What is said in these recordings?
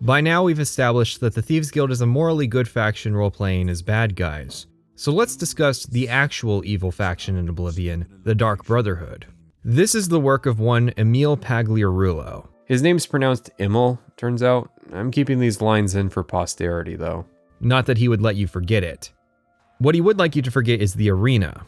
By now we've established that the Thieves Guild is a morally good faction role-playing as bad guys. So let's discuss the actual evil faction in Oblivion, the Dark Brotherhood. This is the work of one Emil Pagliarulo. His name's pronounced Emil, turns out. I'm keeping these lines in for posterity though. Not that he would let you forget it. What he would like you to forget is the arena,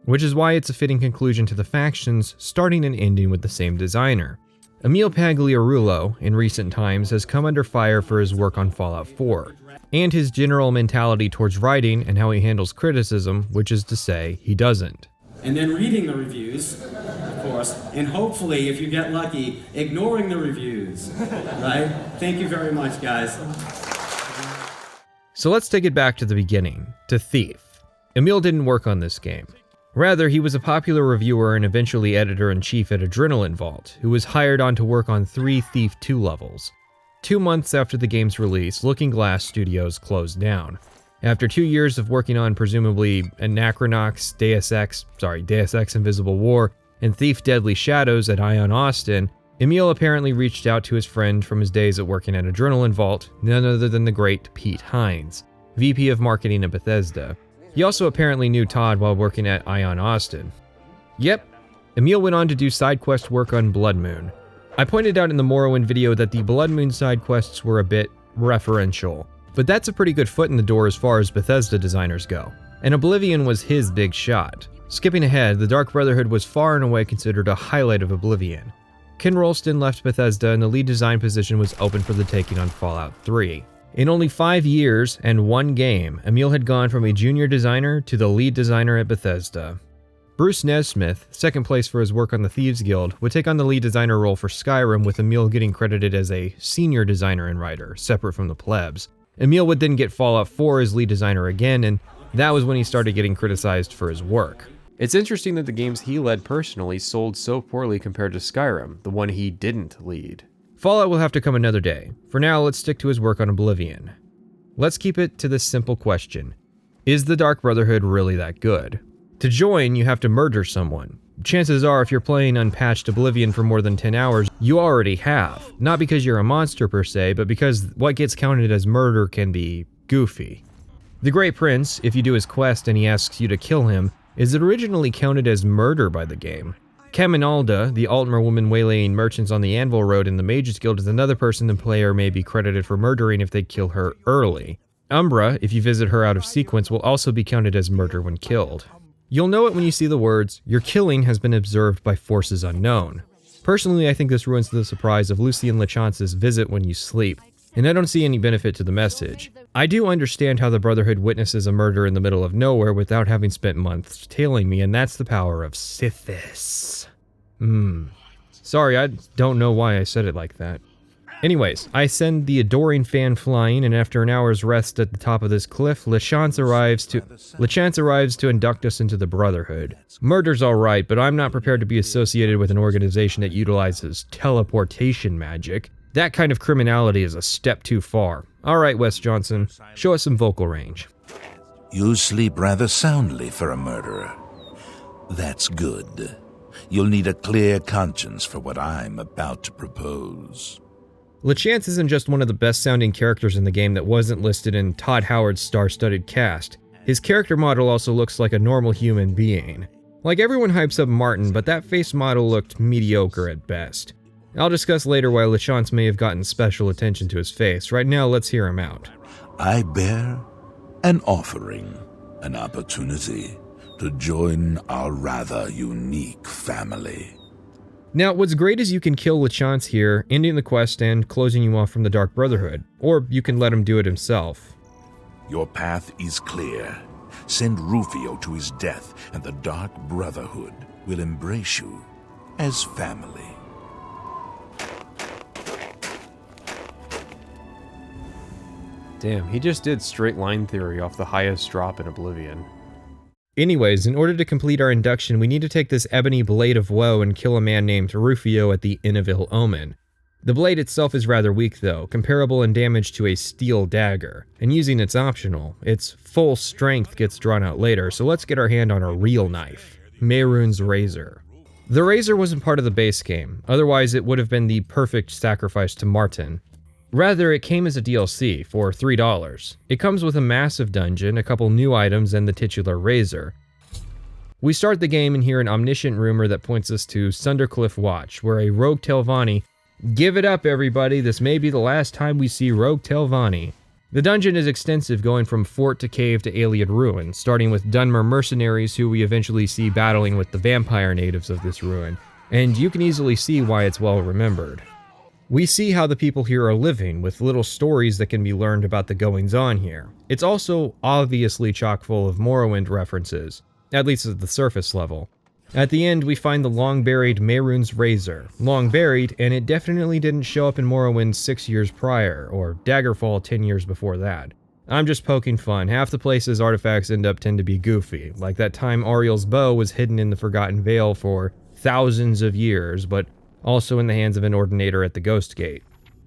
which is why it's a fitting conclusion to the factions starting and ending with the same designer. Emil Pagliarulo, in recent times, has come under fire for his work on Fallout 4, and his general mentality towards writing and how he handles criticism, which is to say, he doesn't. And then reading the reviews, of course, and hopefully, if you get lucky, ignoring the reviews, right? Thank you very much, guys. So let's take it back to the beginning, to Thief. Emil didn't work on this game. Rather, he was a popular reviewer and eventually editor-in-chief at Adrenaline Vault, who was hired on to work on 3 Thief 2 levels. 2 months after the game's release, Looking Glass Studios closed down. After 2 years of working on presumably Anachronox, Deus Ex Invisible War, and Thief Deadly Shadows at Ion Austin, Emil apparently reached out to his friend from his days at working at Adrenaline Vault, none other than the great Pete Hines, VP of Marketing at Bethesda. He also apparently knew Todd while working at Ion Austin. Yep, Emil went on to do side quest work on Blood Moon. I pointed out in the Morrowind video that the Blood Moon side quests were a bit referential, but that's a pretty good foot in the door as far as Bethesda designers go, and Oblivion was his big shot. Skipping ahead, the Dark Brotherhood was far and away considered a highlight of Oblivion. Ken Rolston left Bethesda and the lead design position was open for the taking on Fallout 3. In only 5 years and 1 game, Emil had gone from a junior designer to the lead designer at Bethesda. Bruce Nesmith, second place for his work on the Thieves Guild, would take on the lead designer role for Skyrim, with Emil getting credited as a senior designer and writer, separate from the plebs. Emil would then get Fallout 4 as lead designer again, and that was when he started getting criticized for his work. It's interesting that the games he led personally sold so poorly compared to Skyrim, the one he didn't lead. Fallout will have to come another day. For now, let's stick to his work on Oblivion. Let's keep it to this simple question. Is the Dark Brotherhood really that good? To join, you have to murder someone. Chances are, if you're playing unpatched Oblivion for more than 10 hours, you already have. Not because you're a monster per se, but because what gets counted as murder can be goofy. The Great Prince, if you do his quest and he asks you to kill him, is originally counted as murder by the game. Caminalda, the Altmer woman waylaying merchants on the Anvil Road in the Mages Guild, is another person the player may be credited for murdering if they kill her early. Umbra, if you visit her out of sequence, will also be counted as murder when killed. You'll know it when you see the words, "Your killing has been observed by forces unknown." Personally, I think this ruins the surprise of Lucien Lachance's visit when you sleep, and I don't see any benefit to the message. I do understand how the Brotherhood witnesses a murder in the middle of nowhere without having spent months tailing me, and that's the power of Sithis. Sorry, I don't know why I said it like that. Anyways, I send the adoring fan flying, and after an hour's rest at the top of this cliff, Lachance arrives to induct us into the Brotherhood. Murder's alright, but I'm not prepared to be associated with an organization that utilizes teleportation magic. That kind of criminality is a step too far. Alright, Wes Johnson, show us some vocal range. You sleep rather soundly for a murderer. That's good. You'll need a clear conscience for what I'm about to propose. Lachance isn't just one of the best-sounding characters in the game that wasn't listed in Todd Howard's star-studded cast. His character model also looks like a normal human being. Like, everyone hypes up Martin, but that face model looked mediocre at best. I'll discuss later why Lachance may have gotten special attention to his face. Right now, let's hear him out. I bear an offering, an opportunity to join our rather unique family. Now, what's great is you can kill Lachance here, ending the quest and closing you off from the Dark Brotherhood, or you can let him do it himself. Your path is clear. Send Rufio to his death, and the Dark Brotherhood will embrace you as family. Damn, he just did straight line theory off the highest drop in Oblivion. Anyways, in order to complete our induction, we need to take this ebony blade of woe and kill a man named Rufio at the Inn of Ill Omen. The blade itself is rather weak though, comparable in damage to a steel dagger, and using it's optional. Its full strength gets drawn out later, so let's get our hand on a real knife, Mehrunes Razor. The Razor wasn't part of the base game, otherwise it would have been the perfect sacrifice to Martin. Rather, it came as a DLC for $3. It comes with a massive dungeon, a couple new items, and the titular razor. We start the game and hear an omniscient rumor that points us to Sundercliff Watch, where a rogue Telvanni. Give it up, everybody, this may be the last time we see rogue Telvanni. The dungeon is extensive, going from fort to cave to Ayleid ruin, starting with Dunmer mercenaries who we eventually see battling with the vampire natives of this ruin, and you can easily see why it's well remembered. We see how the people here are living, with little stories that can be learned about the goings-on here. It's also obviously chock full of Morrowind references, at least at the surface level. At the end, we find the long-buried Mehrunes razor. Long-buried, and it definitely didn't show up in Morrowind 6 years prior, or Daggerfall 10 years before that. I'm just poking fun. Half the places artifacts end up tend to be goofy, like that time Ariel's bow was hidden in the Forgotten Vale for thousands of years, but also in the hands of an Ordinator at the Ghost Gate.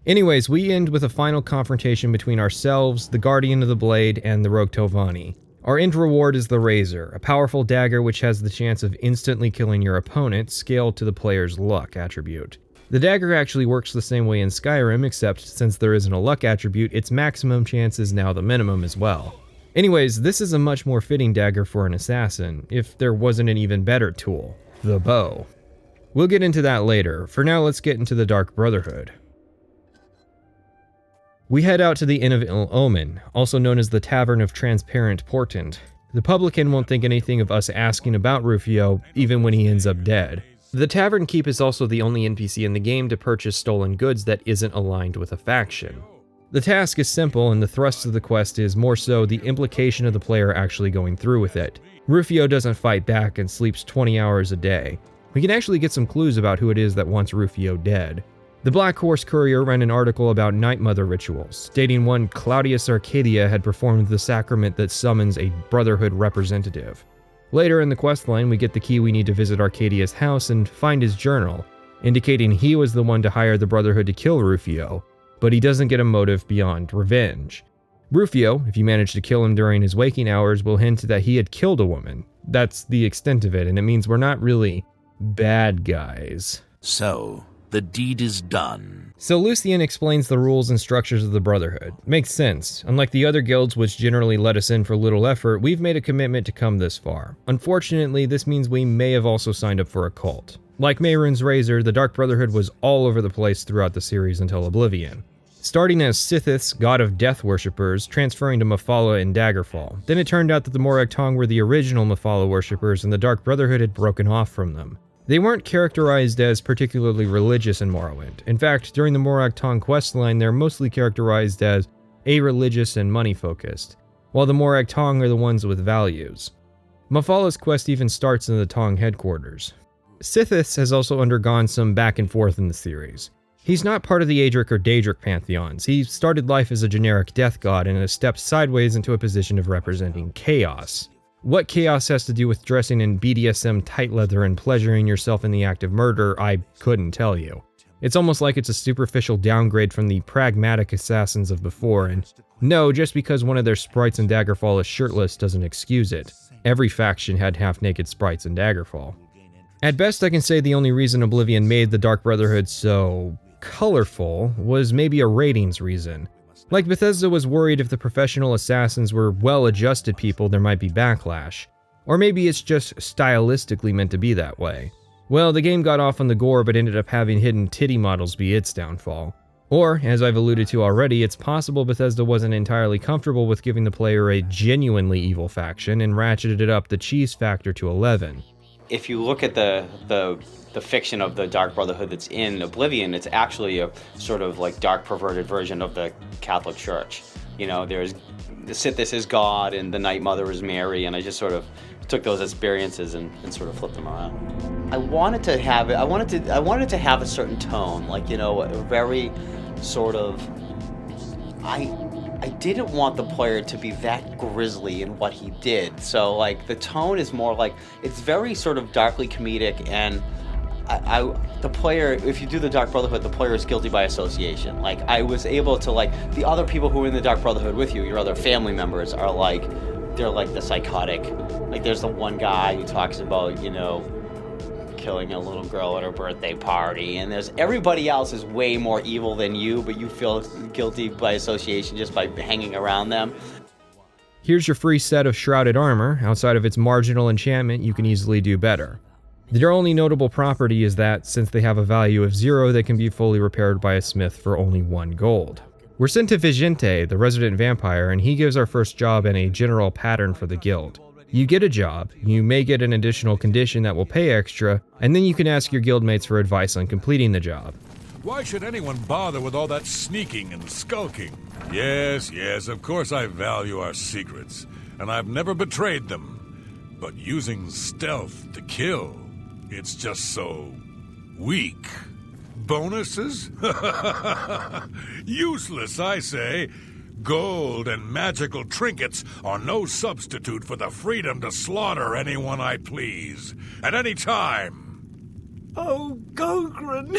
Anyways, we end with a final confrontation between ourselves, the Guardian of the Blade, and the Rogue Telvanni. Our end reward is the Razor, a powerful dagger which has the chance of instantly killing your opponent, scaled to the player's luck attribute. The dagger actually works the same way in Skyrim, except since there isn't a luck attribute, its maximum chance is now the minimum as well. Anyways, this is a much more fitting dagger for an assassin, if there wasn't an even better tool, the bow. We'll get into that later. For now, let's get into the Dark Brotherhood. We head out to the Inn of Ill Omen, also known as the Tavern of Transparent Portent. The publican won't think anything of us asking about Rufio, even when he ends up dead. The Tavern Keep is also the only NPC in the game to purchase stolen goods that isn't aligned with a faction. The task is simple, and the thrust of the quest is more so the implication of the player actually going through with it. Rufio doesn't fight back and sleeps 20 hours a day. We can actually get some clues about who it is that wants Rufio dead. The Black Horse Courier ran an article about Night Mother rituals, stating one Claudius Arcadia had performed the sacrament that summons a Brotherhood representative. Later in the questline, we get the key we need to visit Arcadia's house and find his journal, indicating he was the one to hire the Brotherhood to kill Rufio, but he doesn't get a motive beyond revenge. Rufio, if you manage to kill him during his waking hours, will hint that he had killed a woman. That's the extent of it, and it means we're not really bad guys. So, the deed is done. So Lucian explains the rules and structures of the Brotherhood. Makes sense. Unlike the other guilds which generally let us in for little effort, we've made a commitment to come this far. Unfortunately, this means we may have also signed up for a cult. Like Mehrunes Razor, the Dark Brotherhood was all over the place throughout the series until Oblivion. Starting as Sithis, god of death worshippers, transferring to Mephala in Daggerfall. Then it turned out that the Morag Tong were the original Mephala worshippers and the Dark Brotherhood had broken off from them. They weren't characterized as particularly religious in Morrowind. In fact, during the Morag Tong questline, they're mostly characterized as a-religious and money-focused, while the Morag Tong are the ones with values. Mephala's quest even starts in the Tong headquarters. Sithis has also undergone some back and forth in the series. He's not part of the Adric or Daedric pantheons. He started life as a generic death god and has stepped sideways into a position of representing chaos. What chaos has to do with dressing in BDSM tight leather and pleasuring yourself in the act of murder, I couldn't tell you. It's almost like it's a superficial downgrade from the pragmatic assassins of before, and no, just because one of their sprites in Daggerfall is shirtless doesn't excuse it. Every faction had half-naked sprites in Daggerfall. At best, I can say the only reason Oblivion made the Dark Brotherhood so colorful was maybe a ratings reason. Like Bethesda was worried if the professional assassins were well-adjusted people, there might be backlash. Or maybe it's just stylistically meant to be that way. Well, the game got off on the gore but ended up having hidden titty models be its downfall. Or, as I've alluded to already, it's possible Bethesda wasn't entirely comfortable with giving the player a genuinely evil faction and ratcheted up the cheese factor to 11. If you look at the fiction of the Dark Brotherhood that's in Oblivion, it's actually a sort of like dark perverted version of the Catholic Church. You know, there's the Sithis is God and the Night Mother is Mary, and I just sort of took those experiences and sort of flipped them around. I wanted to have it. I wanted it to have a certain tone, like, you know, a very sort of. I didn't want the player to be that grisly in what he did. So, like, the tone is more like, it's very sort of darkly comedic, and the player, if you do the Dark Brotherhood, the player is guilty by association. Like, I was able to, like, the other people who are in the Dark Brotherhood with you, your other family members, are like, they're like the psychotic. Like, there's the one guy who talks about, you know, killing a little girl at her birthday party, and there's everybody else is way more evil than you, but you feel guilty by association just by hanging around them. Here's your free set of shrouded armor. Outside of its marginal enchantment, you can easily do better. Their only notable property is that, since they have a value of 0, they can be fully repaired by a smith for only 1 gold. We're sent to Vigente, the resident vampire, and he gives our first job and a general pattern for the guild. You get a job, you may get an additional condition that will pay extra, and then you can ask your guildmates for advice on completing the job. Why should anyone bother with all that sneaking and skulking? Yes, of course I value our secrets, and I've never betrayed them. But using stealth to kill, it's just so weak. Bonuses? Useless, I say. Gold and magical trinkets are no substitute for the freedom to slaughter anyone I please, at any time. Oh, Gogren,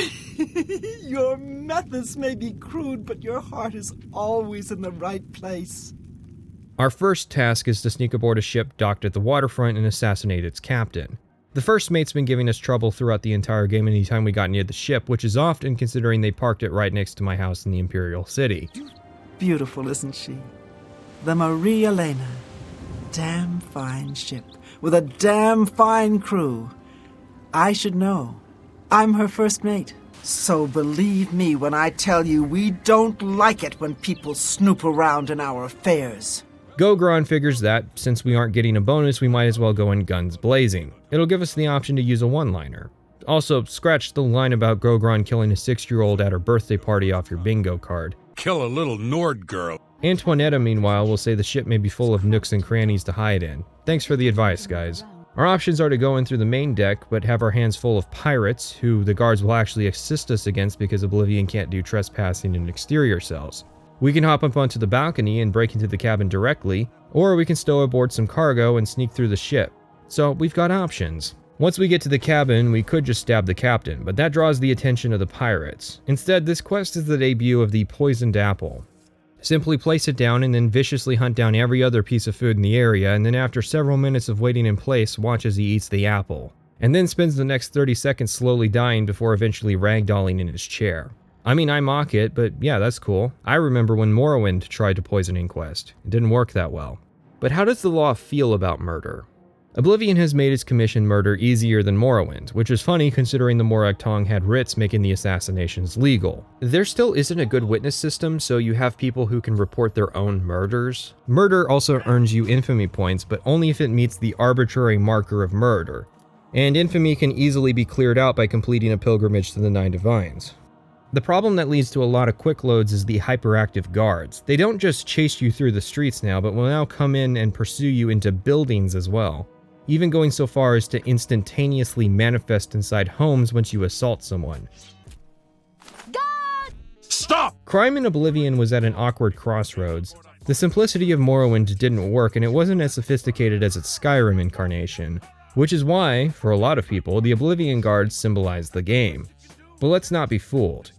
your methods may be crude, but your heart is always in the right place. Our first task is to sneak aboard a ship docked at the waterfront and assassinate its captain. The first mate's been giving us trouble throughout the entire game anytime we got near the ship, which is often considering they parked it right next to my house in the Imperial City. Beautiful, isn't she? The Maria Elena. Damn fine ship, with a damn fine crew. I should know. I'm her first mate. So believe me when I tell you we don't like it when people snoop around in our affairs. Gogron figures that, since we aren't getting a bonus, we might as well go in guns blazing. It'll give us the option to use a one-liner. Also, scratch the line about Gogron killing a 6-year-old at her birthday party off your bingo card. Kill a little Nord girl. Antoinetta, meanwhile, will say the ship may be full of nooks and crannies to hide in. Thanks for the advice, guys. Our options are to go in through the main deck, but have our hands full of pirates, who the guards will actually assist us against because Oblivion can't do trespassing in exterior cells. We can hop up onto the balcony and break into the cabin directly, or we can stow aboard some cargo and sneak through the ship. So we've got options. Once we get to the cabin, we could just stab the captain, but that draws the attention of the pirates. Instead, this quest is the debut of the poisoned apple. Simply place it down and then viciously hunt down every other piece of food in the area, and then after several minutes of waiting in place, watch as he eats the apple. And then spends the next 30 seconds slowly dying before eventually ragdolling in his chair. I mean, I mock it, but yeah, that's cool. I remember when Morrowind tried to poison Inquest. It didn't work that well. But how does the law feel about murder? Oblivion has made its commission murder easier than Morrowind, which is funny considering the Morag Tong had writs making the assassinations legal. There still isn't a good witness system, so you have people who can report their own murders. Murder also earns you infamy points, but only if it meets the arbitrary marker of murder. And infamy can easily be cleared out by completing a pilgrimage to the Nine Divines. The problem that leads to a lot of quick loads is the hyperactive guards. They don't just chase you through the streets now, but will now come in and pursue you into buildings as well, even going so far as to instantaneously manifest inside homes once you assault someone. God! Stop! Crime in Oblivion was at an awkward crossroads. The simplicity of Morrowind didn't work, and it wasn't as sophisticated as its Skyrim incarnation, which is why, for a lot of people, the Oblivion guards symbolize the game. But let's not be fooled.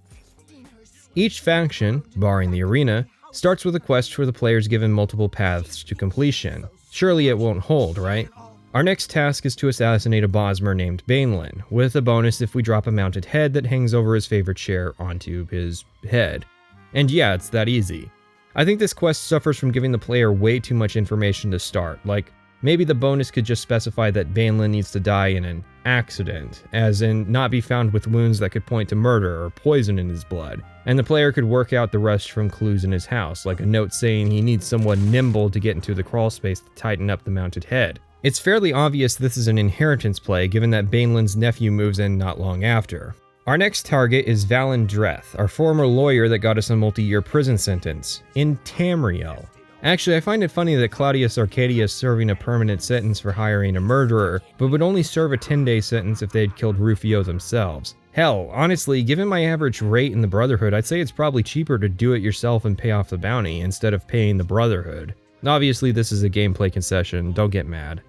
Each faction, barring the arena, starts with a quest for the players given multiple paths to completion. Surely it won't hold, right? Our next task is to assassinate a Bosmer named Bainlin, with a bonus if we drop a mounted head that hangs over his favorite chair onto his head. And yeah, it's that easy. I think this quest suffers from giving the player way too much information to start, like maybe the bonus could just specify that Bainlin needs to die in an accident, as in not be found with wounds that could point to murder or poison in his blood, and the player could work out the rest from clues in his house, like a note saying he needs someone nimble to get into the crawl space to tighten up the mounted head. It's fairly obvious this is an inheritance play, given that Bainlin's nephew moves in not long after. Our next target is Valen Dreth, our former lawyer that got us a multi-year prison sentence, in Tamriel. Actually, I find it funny that Claudius Arcadius serving a permanent sentence for hiring a murderer, but would only serve a 10-day sentence if they'd killed Rufio themselves. Hell, honestly, given my average rate in the Brotherhood, I'd say it's probably cheaper to do it yourself and pay off the bounty instead of paying the Brotherhood. Obviously, this is a gameplay concession, don't get mad.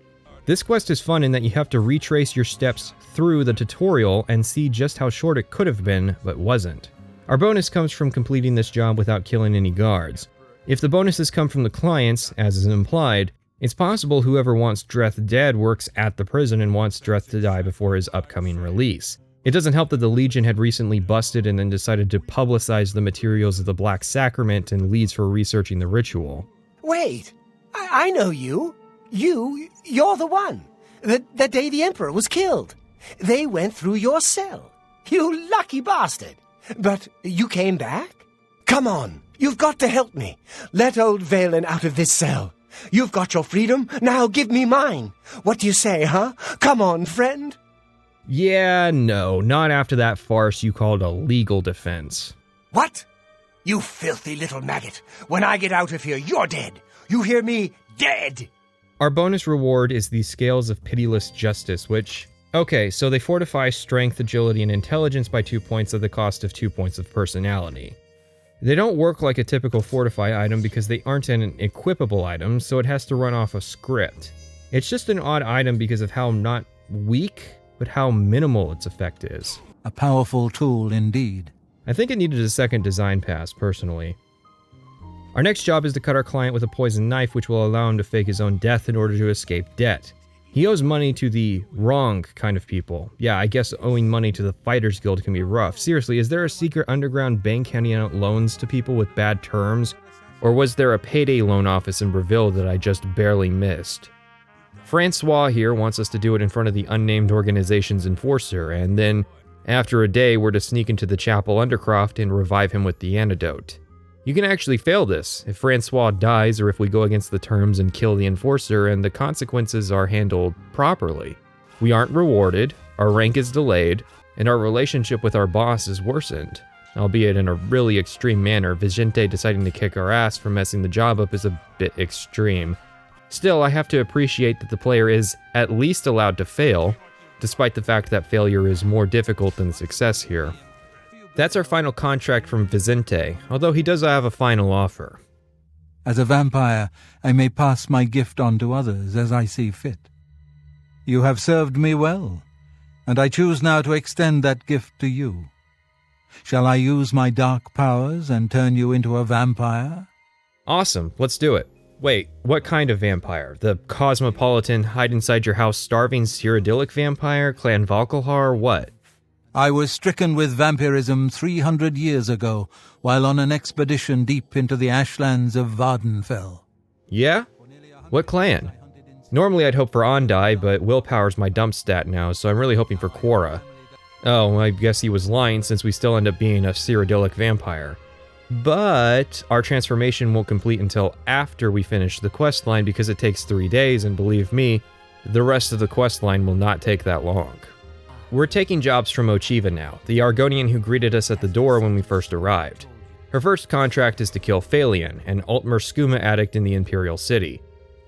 This quest is fun in that you have to retrace your steps through the tutorial and see just how short it could have been, but wasn't. Our bonus comes from completing this job without killing any guards. If the bonuses come from the clients, as is implied, It's possible whoever wants Dreth dead works at the prison and wants Dreth to die before his upcoming release. It doesn't help that the Legion had recently busted and then decided to publicize the materials of the Black Sacrament and leads for researching the ritual. Wait, I know you. You're the one. The day the Emperor was killed. They went through your cell. You lucky bastard. But you came back? Come on, you've got to help me. Let old Valen out of this cell. You've got your freedom, now give me mine. What do you say, huh? Come on, friend. Yeah, no, not after that farce you called a legal defense. What? You filthy little maggot. When I get out of here, you're dead. You hear me? Dead! Our bonus reward is the Scales of Pitiless Justice, which... Okay, so they fortify strength, agility, and intelligence by 2 points at the cost of 2 points of personality. They don't work like a typical fortify item because they aren't an equipable item, so it has to run off a script. It's just an odd item because of how not weak, but how minimal its effect is. A powerful tool indeed. I think it needed a second design pass, personally. Our next job is to cut our client with a poison knife, which will allow him to fake his own death in order to escape debt. He owes money to the wrong kind of people. Yeah, I guess owing money to the Fighters Guild can be rough. Seriously, is there a secret underground bank handing out loans to people with bad terms? Or was there a payday loan office in Breville that I just barely missed? Francois here wants us to do it in front of the unnamed organization's enforcer, and then, after a day, we're to sneak into the chapel Undercroft and revive him with the antidote. You can actually fail this if Francois dies or if we go against the terms and kill the enforcer, and the consequences are handled properly. We aren't rewarded, our rank is delayed, and our relationship with our boss is worsened. Albeit in a really extreme manner, Vigente deciding to kick our ass for messing the job up is a bit extreme. Still, I have to appreciate that the player is at least allowed to fail, despite the fact that failure is more difficult than success here. That's our final contract from Vicente, although he does have a final offer. As a vampire, I may pass my gift on to others as I see fit. You have served me well, and I choose now to extend that gift to you. Shall I use my dark powers and turn you into a vampire? Awesome, let's do it. Wait, what kind of vampire? The cosmopolitan, hide-inside-your-house starving Cyrodiilic vampire, Clan Valkalhar, what? I was stricken with vampirism 300 years ago, while on an expedition deep into the ashlands of Vardenfell. Yeah? What clan? Normally I'd hope for Ondai, but willpower's my dump stat now, so I'm really hoping for Quora. Oh, I guess he was lying since we still end up being a Cyrodiilic vampire. But our transformation won't complete until after we finish the questline because it takes 3 days, and believe me, the rest of the questline will not take that long. We're taking jobs from Ochiva now, the Argonian who greeted us at the door when we first arrived. Her first contract is to kill Phalion, an Altmer skooma addict in the Imperial City.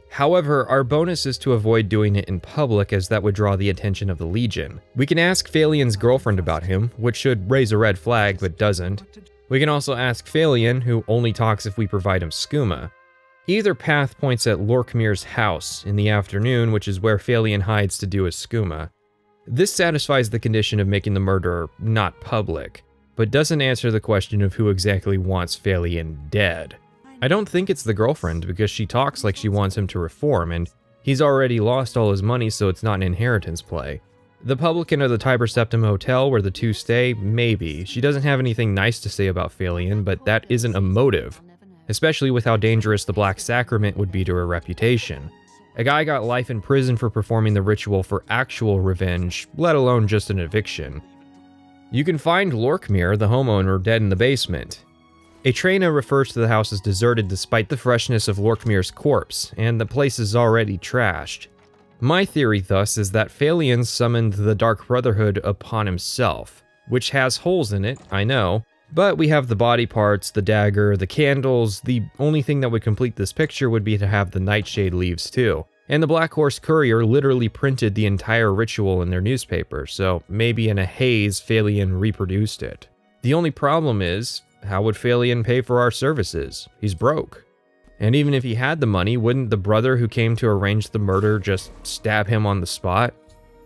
However, our bonus is to avoid doing it in public as that would draw the attention of the Legion. We can ask Phalion's girlfriend about him, which should raise a red flag but doesn't. We can also ask Phalion, who only talks if we provide him skooma. Either path points at Lorkmir's house in the afternoon, which is where Phalion hides to do his skooma. This satisfies the condition of making the murder not public, but doesn't answer the question of who exactly wants Phalion dead. I don't think it's the girlfriend because she talks like she wants him to reform, and he's already lost all his money, so it's not an inheritance play. The publican or the Tiber Septim Hotel where the two stay, maybe. She doesn't have anything nice to say about Phalion, but that isn't a motive, especially with how dangerous the Black Sacrament would be to her reputation. A guy got life in prison for performing the ritual for actual revenge, let alone just an eviction. You can find Lorkmir, the homeowner, dead in the basement. Atrena refers to the house as deserted despite the freshness of Lorkmir's corpse, and the place is already trashed. My theory, thus, is that Phalion summoned the Dark Brotherhood upon himself, which has holes in it, I know, but we have the body parts, the dagger, the candles. The only thing that would complete this picture would be to have the Nightshade leaves too. And the Black Horse Courier literally printed the entire ritual in their newspaper, so maybe in a haze Phalion reproduced it. The only problem is, how would Phalion pay for our services? He's broke. And even if he had the money, wouldn't the brother who came to arrange the murder just stab him on the spot?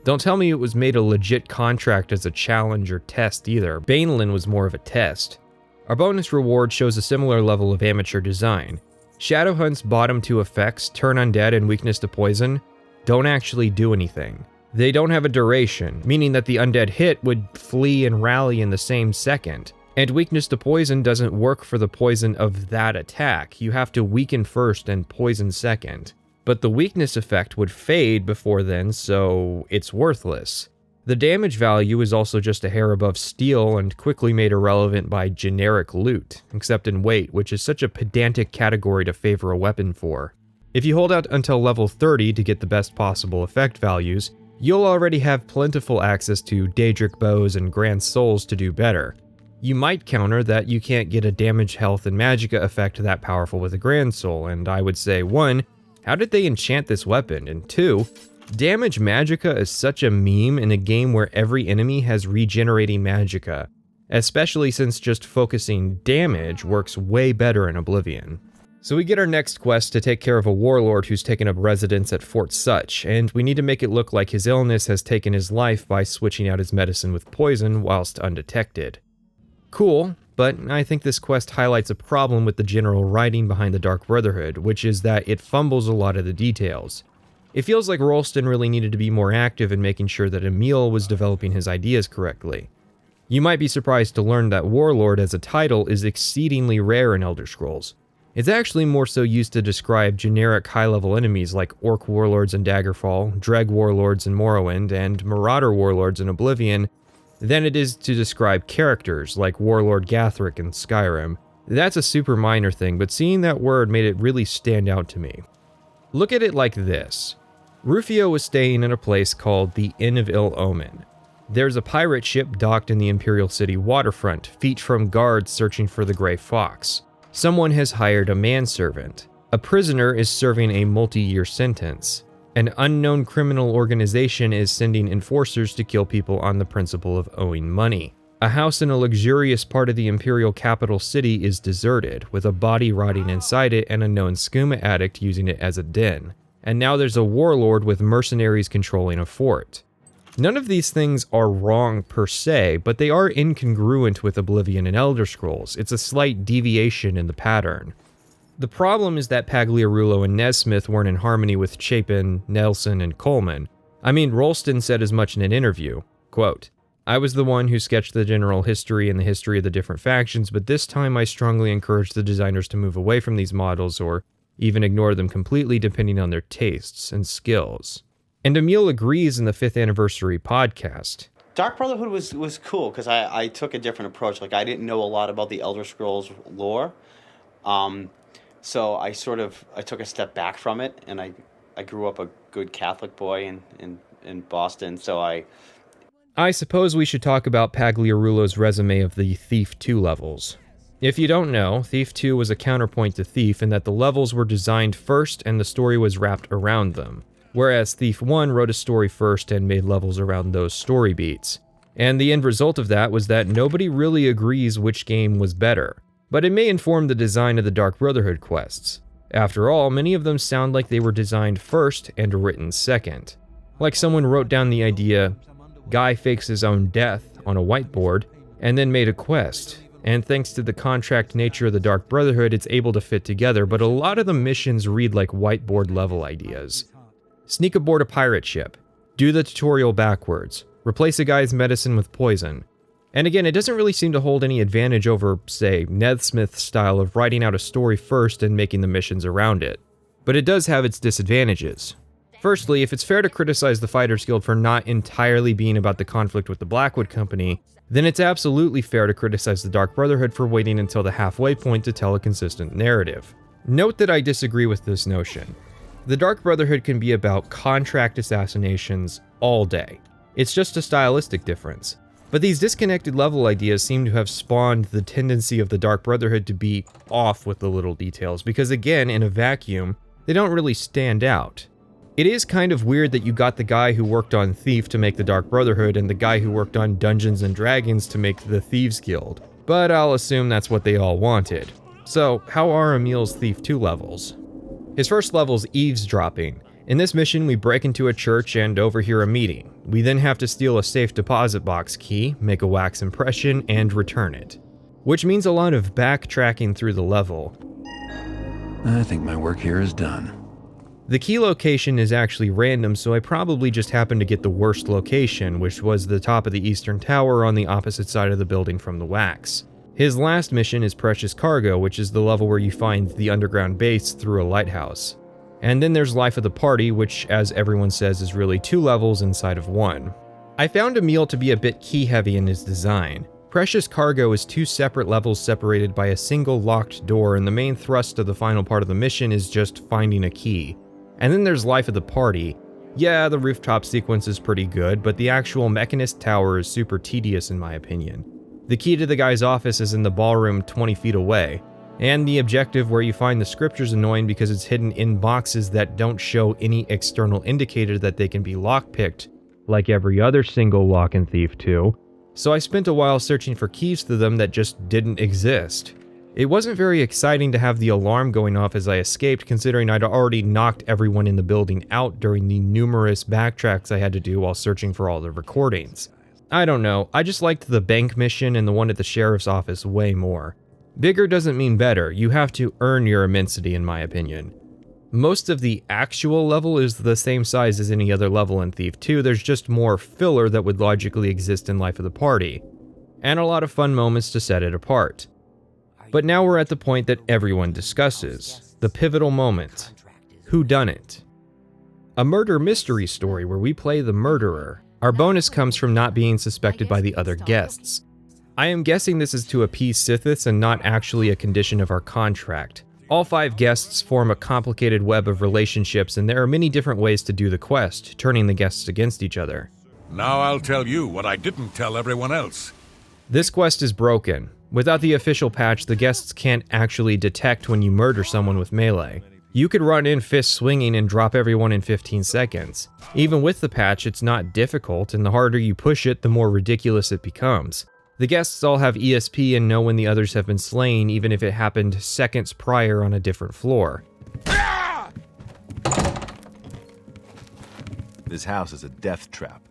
Don't tell me it was made a legit contract as a challenge or test either. Bainlin was more of a test. Our bonus reward shows a similar level of amateur design. Shadowhunt's bottom 2 effects, Turn Undead and Weakness to Poison, don't actually do anything. They don't have a duration, meaning that the undead hit would flee and rally in the same second. And Weakness to Poison doesn't work for the poison of that attack. You have to weaken first and poison second. But the weakness effect would fade before then, so it's worthless. The damage value is also just a hair above steel and quickly made irrelevant by generic loot, except in weight, which is such a pedantic category to favor a weapon for. If you hold out until level 30 to get the best possible effect values, you'll already have plentiful access to Daedric bows and Grand Souls to do better. You might counter that you can't get a damage, health, and magicka effect that powerful with a Grand Soul, and I would say 1, how did they enchant this weapon? And 2, damage magicka is such a meme in a game where every enemy has regenerating magicka, especially since just focusing damage works way better in Oblivion. So we get our next quest to take care of a warlord who's taken up residence at Fort Such, and we need to make it look like his illness has taken his life by switching out his medicine with poison whilst undetected. Cool, but I think this quest highlights a problem with the general writing behind the Dark Brotherhood, which is that it fumbles a lot of the details. It feels like Rolston really needed to be more active in making sure that Emil was developing his ideas correctly. You might be surprised to learn that Warlord as a title is exceedingly rare in Elder Scrolls. It's actually more so used to describe generic high-level enemies like Orc Warlords in Daggerfall, Dreg Warlords in Morrowind, and Marauder Warlords in Oblivion than it is to describe characters like Warlord Gathric in Skyrim. That's a super minor thing, but seeing that word made it really stand out to me. Look at it like this. Rufio was staying in a place called the Inn of Ill Omen. There's a pirate ship docked in the Imperial City waterfront, feet from guards searching for the Grey Fox. Someone has hired a manservant. A prisoner is serving a multi-year sentence. An unknown criminal organization is sending enforcers to kill people on the principle of owing money. A house in a luxurious part of the imperial capital city is deserted, with a body rotting inside it and a known skooma addict using it as a den. And now there's a warlord with mercenaries controlling a fort. None of these things are wrong per se, but they are incongruent with Oblivion and Elder Scrolls. It's a slight deviation in the pattern. The problem is that Pagliarulo and Nesmith weren't in harmony with Chapin, Nelson, and Coleman. I mean, Rolston said as much in an interview. Quote, "I was the one who sketched the general history and the history of the different factions, but this time I strongly encouraged the designers to move away from these models or even ignore them completely depending on their tastes and skills." And Emil agrees in the 5th anniversary podcast. Dark Brotherhood was cool because I took a different approach. Like, I didn't know a lot about the Elder Scrolls lore. So I took a step back from it, and I grew up a good Catholic boy in Boston, so I suppose we should talk about Pagliarulo's resume of the Thief 2 levels. If you don't know, Thief 2 was a counterpoint to Thief in that the levels were designed first and the story was wrapped around them, whereas Thief 1 wrote a story first and made levels around those story beats. And the end result of that was that nobody really agrees which game was better. But it may inform the design of the Dark Brotherhood quests. After all, many of them sound like they were designed first and written second. Like someone wrote down the idea, guy fakes his own death on a whiteboard, and then made a quest. And thanks to the contract nature of the Dark Brotherhood, it's able to fit together, but a lot of the missions read like whiteboard level ideas. Sneak aboard a pirate ship. Do the tutorial backwards. Replace a guy's medicine with poison. And again, it doesn't really seem to hold any advantage over, say, Nesmith's style of writing out a story first and making the missions around it. But it does have its disadvantages. Firstly, if it's fair to criticize the Fighters Guild for not entirely being about the conflict with the Blackwood Company, then it's absolutely fair to criticize the Dark Brotherhood for waiting until the halfway point to tell a consistent narrative. Note that I disagree with this notion. The Dark Brotherhood can be about contract assassinations all day. It's just a stylistic difference. But these disconnected level ideas seem to have spawned the tendency of the Dark Brotherhood to be off with the little details, because again, in a vacuum, they don't really stand out. It is kind of weird that you got the guy who worked on Thief to make the Dark Brotherhood and the guy who worked on Dungeons and Dragons to make the Thieves Guild, but I'll assume that's what they all wanted. So, how are Emil's Thief 2 levels? His first level's eavesdropping. In this mission, we break into a church and overhear a meeting. We then have to steal a safe deposit box key, make a wax impression, and return it. Which means a lot of backtracking through the level. I think my work here is done. The key location is actually random, so I probably just happened to get the worst location, which was the top of the eastern tower on the opposite side of the building from the wax. His last mission is Precious Cargo, which is the level where you find the underground base through a lighthouse. And then there's Life of the Party, which, as everyone says, is really 2 levels inside of 1. I found Emil to be a bit key-heavy in his design. Precious Cargo is 2 separate levels separated by a single locked door, and the main thrust of the final part of the mission is just finding a key. And then there's Life of the Party. Yeah, the rooftop sequence is pretty good, but the actual Mechanist Tower is super tedious in my opinion. The key to the guy's office is in the ballroom 20 feet away, and the objective where you find the scripture is annoying because it's hidden in boxes that don't show any external indicator that they can be lockpicked, like every other single lock in Thief 2, so I spent a while searching for keys to them that just didn't exist. It wasn't very exciting to have the alarm going off as I escaped, considering I'd already knocked everyone in the building out during the numerous backtracks I had to do while searching for all the recordings. I don't know, I just liked the bank mission and the one at the sheriff's office way more. Bigger doesn't mean better, you have to earn your immensity in my opinion. Most of the actual level is the same size as any other level in Thief 2, there's just more filler that would logically exist in Life of the Party, and a lot of fun moments to set it apart. But now we're at the point that everyone discusses, the pivotal moment. Whodunit? A murder mystery story where we play the murderer. Our bonus comes from not being suspected by the other guests. I am guessing this is to appease Sithis and not actually a condition of our contract. All 5 guests form a complicated web of relationships, and there are many different ways to do the quest, turning the guests against each other. Now I'll tell you what I didn't tell everyone else. This quest is broken. Without the official patch, the guests can't actually detect when you murder someone with melee. You could run in fist swinging and drop everyone in 15 seconds. Even with the patch, it's not difficult, and the harder you push it, the more ridiculous it becomes. The guests all have ESP and know when the others have been slain, even if it happened seconds prior on a different floor. This house is a death trap.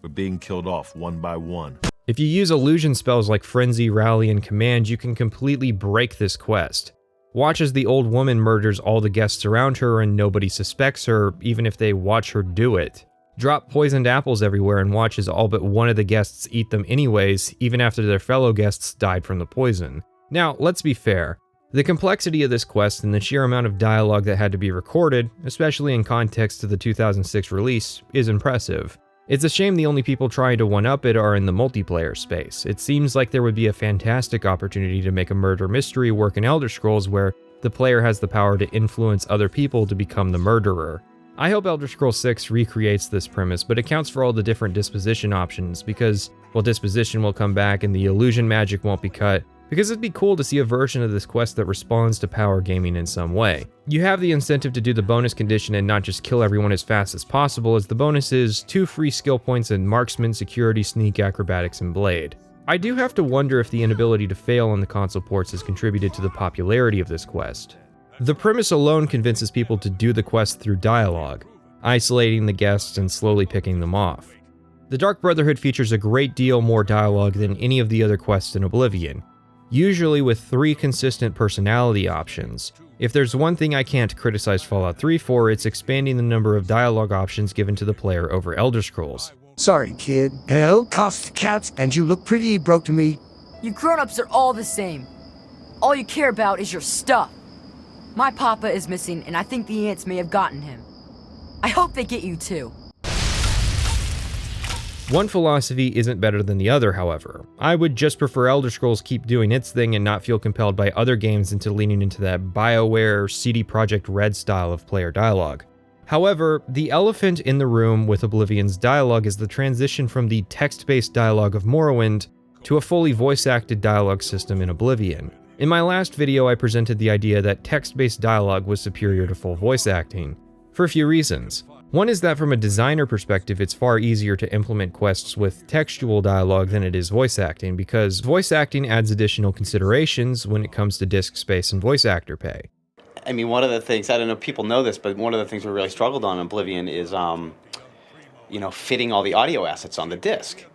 We're being killed off one by one. If you use illusion spells like Frenzy, Rally, and Command, you can completely break this quest. Watch as the old woman murders all the guests around her and nobody suspects her, even if they watch her do it. Drop poisoned apples everywhere and watch as all but one of the guests eat them anyways, even after their fellow guests died from the poison. Now, let's be fair. The complexity of this quest and the sheer amount of dialogue that had to be recorded, especially in context to the 2006 release, is impressive. It's a shame the only people trying to one-up it are in the multiplayer space. It seems like there would be a fantastic opportunity to make a murder mystery work in Elder Scrolls where the player has the power to influence other people to become the murderer. I hope Elder Scrolls 6 recreates this premise, but accounts for all the different disposition options because, well, disposition will come back and the illusion magic won't be cut, because it'd be cool to see a version of this quest that responds to power gaming in some way. You have the incentive to do the bonus condition and not just kill everyone as fast as possible, as the bonus is 2 free skill points in Marksman, Security, Sneak, Acrobatics, and Blade. I do have to wonder if the inability to fail on the console ports has contributed to the popularity of this quest. The premise alone convinces people to do the quest through dialogue, isolating the guests and slowly picking them off. The Dark Brotherhood features a great deal more dialogue than any of the other quests in Oblivion, usually with 3 consistent personality options. If there's one thing I can't criticize Fallout 3 for, it's expanding the number of dialogue options given to the player over Elder Scrolls. Sorry, kid. Hello, cost cats, and you look pretty broke to me. You grown-ups are all the same. All you care about is your stuff. My papa is missing, and I think the ants may have gotten him. I hope they get you too. One philosophy isn't better than the other, however. I would just prefer Elder Scrolls keep doing its thing and not feel compelled by other games into leaning into that BioWare, CD Projekt Red style of player dialogue. However, the elephant in the room with Oblivion's dialogue is the transition from the text-based dialogue of Morrowind to a fully voice-acted dialogue system in Oblivion. In my last video, I presented the idea that text-based dialogue was superior to full voice acting, for a few reasons. One is that from a designer perspective, it's far easier to implement quests with textual dialogue than it is voice acting, because voice acting adds additional considerations when it comes to disk space and voice actor pay. I mean, one of the things, I don't know if people know this, but one of the things we really struggled on in Oblivion is, fitting all the audio assets on the disc.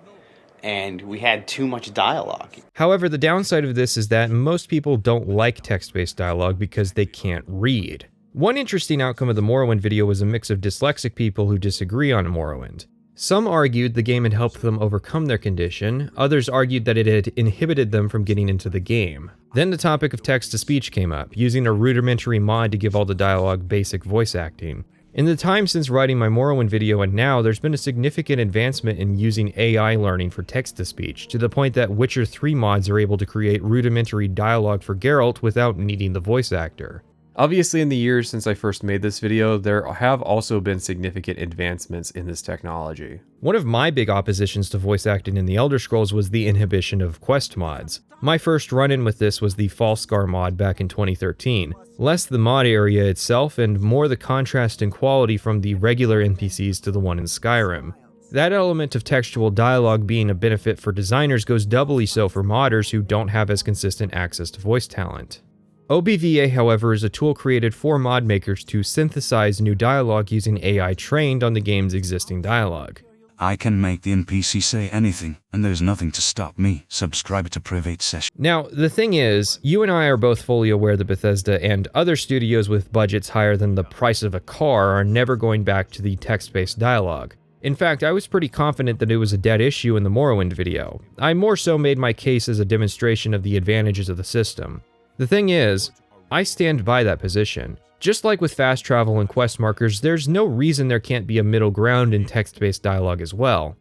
and we had too much dialogue. However, the downside of this is that most people don't like text-based dialogue because they can't read. One interesting outcome of the Morrowind video was a mix of dyslexic people who disagree on Morrowind. Some argued the game had helped them overcome their condition, others argued that it had inhibited them from getting into the game. Then the topic of text-to-speech came up, using a rudimentary mod to give all the dialogue basic voice acting. In the time since writing my Morrowind video and now, there's been a significant advancement in using AI learning for text-to-speech, to the point that Witcher 3 mods are able to create rudimentary dialogue for Geralt without needing the voice actor. Obviously, in the years since I first made this video, there have also been significant advancements in this technology. One of my big oppositions to voice acting in the Elder Scrolls was the inhibition of quest mods. My first run-in with this was the Falscar mod back in 2013. Less the mod area itself, and more the contrast in quality from the regular NPCs to the one in Skyrim. That element of textual dialogue being a benefit for designers goes doubly so for modders who don't have as consistent access to voice talent. OBVA, however, is a tool created for mod makers to synthesize new dialogue using AI trained on the game's existing dialogue. I can make the NPC say anything, and there's nothing to stop me. Subscribe to Private Session. Now, the thing is, you and I are both fully aware that Bethesda and other studios with budgets higher than the price of a car are never going back to the text-based dialogue. In fact, I was pretty confident that it was a dead issue in the Morrowind video. I more so made my case as a demonstration of the advantages of the system. The thing is, I stand by that position. Just like with fast travel and quest markers, there's no reason there can't be a middle ground in text-based dialogue as well.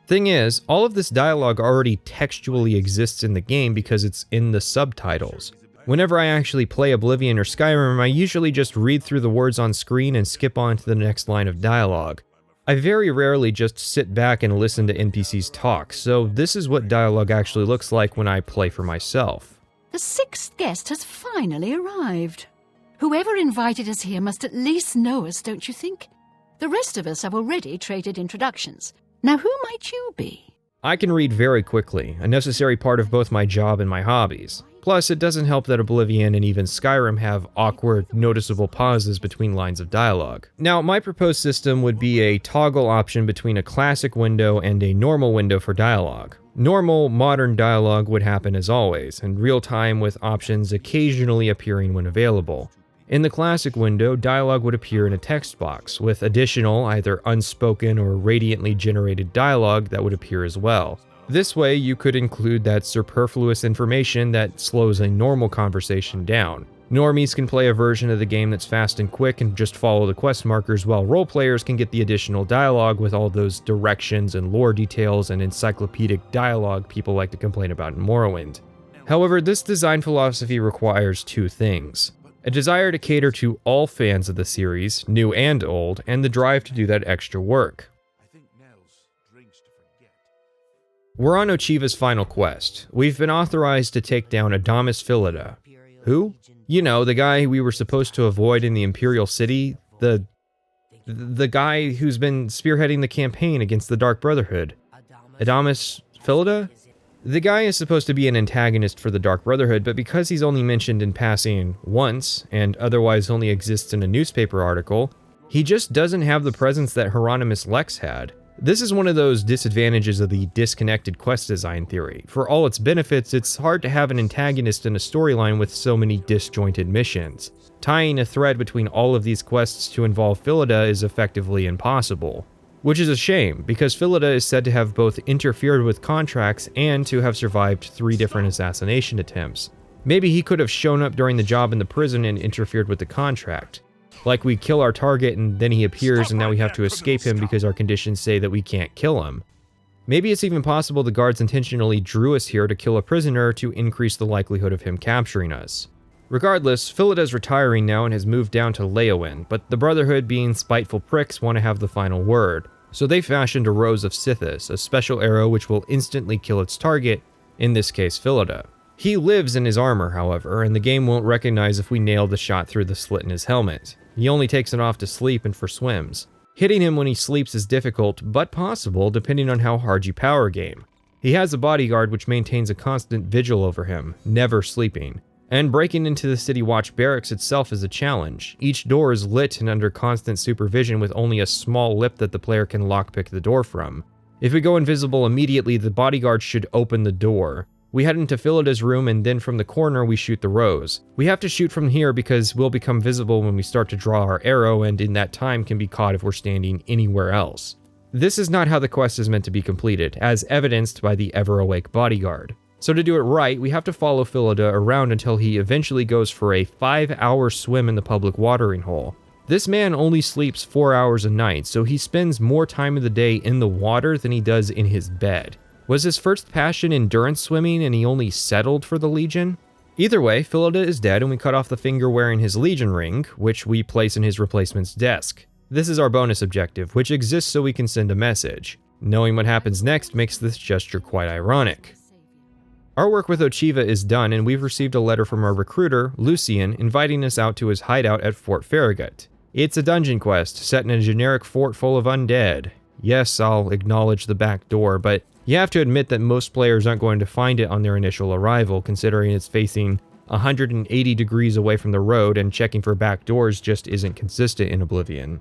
Thing is, all of this dialogue already textually exists in the game because it's in the subtitles. Whenever I actually play Oblivion or Skyrim, I usually just read through the words on screen and skip on to the next line of dialogue. I very rarely just sit back and listen to NPCs talk, so this is what dialogue actually looks like when I play for myself. The sixth guest has finally arrived. Whoever invited us here must at least know us, don't you think? The rest of us have already traded introductions. Now who might you be? I can read very quickly, a necessary part of both my job and my hobbies. Plus, it doesn't help that Oblivion and even Skyrim have awkward, noticeable pauses between lines of dialogue. Now, my proposed system would be a toggle option between a classic window and a normal window for dialogue. Normal, modern dialogue would happen as always, in real time with options occasionally appearing when available. In the classic window, dialogue would appear in a text box, with additional, either unspoken or radiantly generated dialogue that would appear as well. This way, you could include that superfluous information that slows a normal conversation down. Normies can play a version of the game that's fast and quick and just follow the quest markers, while role players can get the additional dialogue with all those directions and lore details and encyclopedic dialogue people like to complain about in Morrowind. However, this design philosophy requires two things: a desire to cater to all fans of the series, new and old, and the drive to do that extra work. We're on Ochiva's final quest. We've been authorized to take down Adamus Philida. Who? You know, the guy we were supposed to avoid in the Imperial City, the guy who's been spearheading the campaign against the Dark Brotherhood. Adamus Philida? The guy is supposed to be an antagonist for the Dark Brotherhood, but because he's only mentioned in passing once, and otherwise only exists in a newspaper article, he just doesn't have the presence that Hieronymus Lex had. This is one of those disadvantages of the disconnected quest design theory. For all its benefits, it's hard to have an antagonist in a storyline with so many disjointed missions. Tying a thread between all of these quests to involve Philida is effectively impossible. Which is a shame, because Philida is said to have both interfered with contracts and to have survived 3 different assassination attempts. Maybe he could have shown up during the job in the prison and interfered with the contract. Like we kill our target and then he appears and now we have to escape him because our conditions say that we can't kill him. Maybe it's even possible the guards intentionally drew us here to kill a prisoner to increase the likelihood of him capturing us. Regardless, Philida's retiring now and has moved down to Leyawiin, but the Brotherhood, being spiteful pricks, want to have the final word. So they fashioned a Rose of Sithis, a special arrow which will instantly kill its target, in this case Philida. He lives in his armor, however, and the game won't recognize if we nail the shot through the slit in his helmet. He only takes it off to sleep and for swims. Hitting him when he sleeps is difficult, but possible depending on how hard you power game. He has a bodyguard which maintains a constant vigil over him, never sleeping. And breaking into the City Watch barracks itself is a challenge. Each door is lit and under constant supervision with only a small lip that the player can lockpick the door from. If we go invisible immediately, the bodyguard should open the door. We head into Philoda's room, and then from the corner we shoot the rose. We have to shoot from here because we'll become visible when we start to draw our arrow, and in that time can be caught if we're standing anywhere else. This is not how the quest is meant to be completed, as evidenced by the ever-awake bodyguard. So to do it right, we have to follow Philoda around until he eventually goes for a 5-hour swim in the public watering hole. This man only sleeps 4 hours a night, so he spends more time of the day in the water than he does in his bed. Was his first passion endurance swimming and he only settled for the Legion? Either way, Philoda is dead and we cut off the finger wearing his Legion ring, which we place in his replacement's desk. This is our bonus objective, which exists so we can send a message. Knowing what happens next makes this gesture quite ironic. Our work with Ochiva is done, and we've received a letter from our recruiter, Lucian, inviting us out to his hideout at Fort Farragut. It's a dungeon quest set in a generic fort full of undead. Yes, I'll acknowledge the back door, but you have to admit that most players aren't going to find it on their initial arrival, considering it's facing 180 degrees away from the road, and checking for back doors just isn't consistent in Oblivion.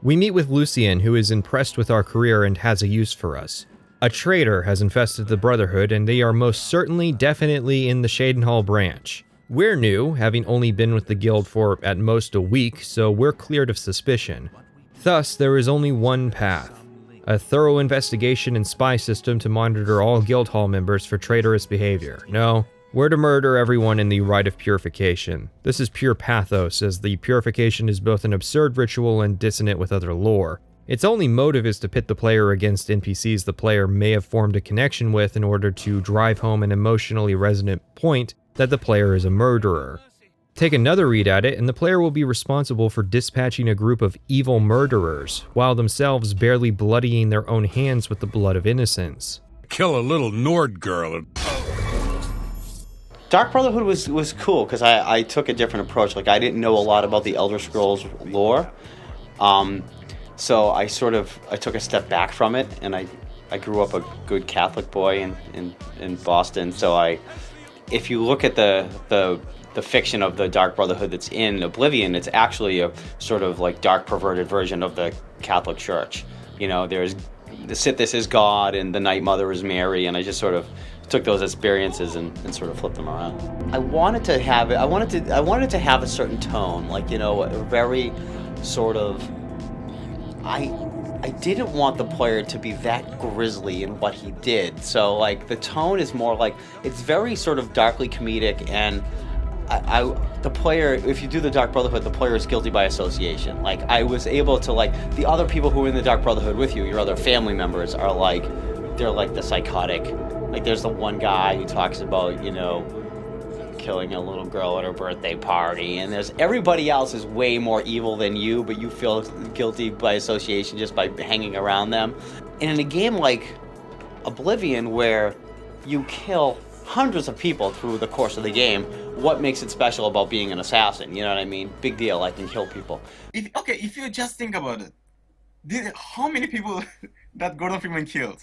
We meet with Lucian, who is impressed with our career and has a use for us. A traitor has infested the Brotherhood, and they are most certainly definitely in the Shadenhall branch. We're new, having only been with the guild for at most a week, so we're cleared of suspicion. Thus, there is only one path: a thorough investigation and spy system to monitor all Guildhall members for traitorous behavior. No, we're to murder everyone in the rite of purification. This is pure pathos, as the purification is both an absurd ritual and dissonant with other lore. Its only motive is to pit the player against NPCs the player may have formed a connection with in order to drive home an emotionally resonant point that the player is a murderer. Take another read at it, and the player will be responsible for dispatching a group of evil murderers, while themselves barely bloodying their own hands with the blood of innocence. Kill a little Nord girl. Dark Brotherhood was cool, because I took a different approach. Like, I didn't know a lot about the Elder Scrolls lore. So I took a step back from it, and I grew up a good Catholic boy in Boston, so if you look at the fiction of the Dark Brotherhood that's in Oblivion, it's actually a sort of like dark perverted version of the Catholic Church. You know, there's the Sithis is God and the Night Mother is Mary, and I just sort of took those experiences and sort of flipped them around. I wanted to have to have a certain tone, like, you know, a very sort of I didn't want the player to be that grisly in what he did. So, like, the tone is more like, it's very sort of darkly comedic, and the player, if you do the Dark Brotherhood, the player is guilty by association. Like, I was able to, like, the other people who are in the Dark Brotherhood with you, your other family members, are like, they're like the psychotic. Like, there's the one guy who talks about, you know, killing a little girl at her birthday party, and there's everybody else is way more evil than you, but you feel guilty by association just by hanging around them. And in a game like Oblivion, where you kill hundreds of people through the course of the game, what makes it special about being an assassin? You know what I mean? Big deal, I can kill people. If you just think about it, how many people that Gordon Freeman killed?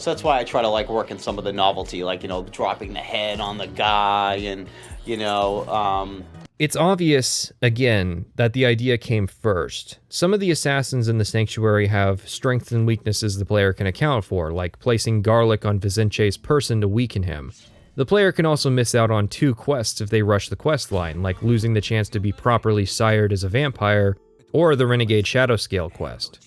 So that's why I try to, like, work in some of the novelty, like, you know, dropping the head on the guy and, you know, It's obvious, again, that the idea came first. Some of the assassins in the Sanctuary have strengths and weaknesses the player can account for, like placing garlic on Vicence's person to weaken him. The player can also miss out on 2 quests if they rush the quest line, like losing the chance to be properly sired as a vampire, or the Renegade Shadowscale quest.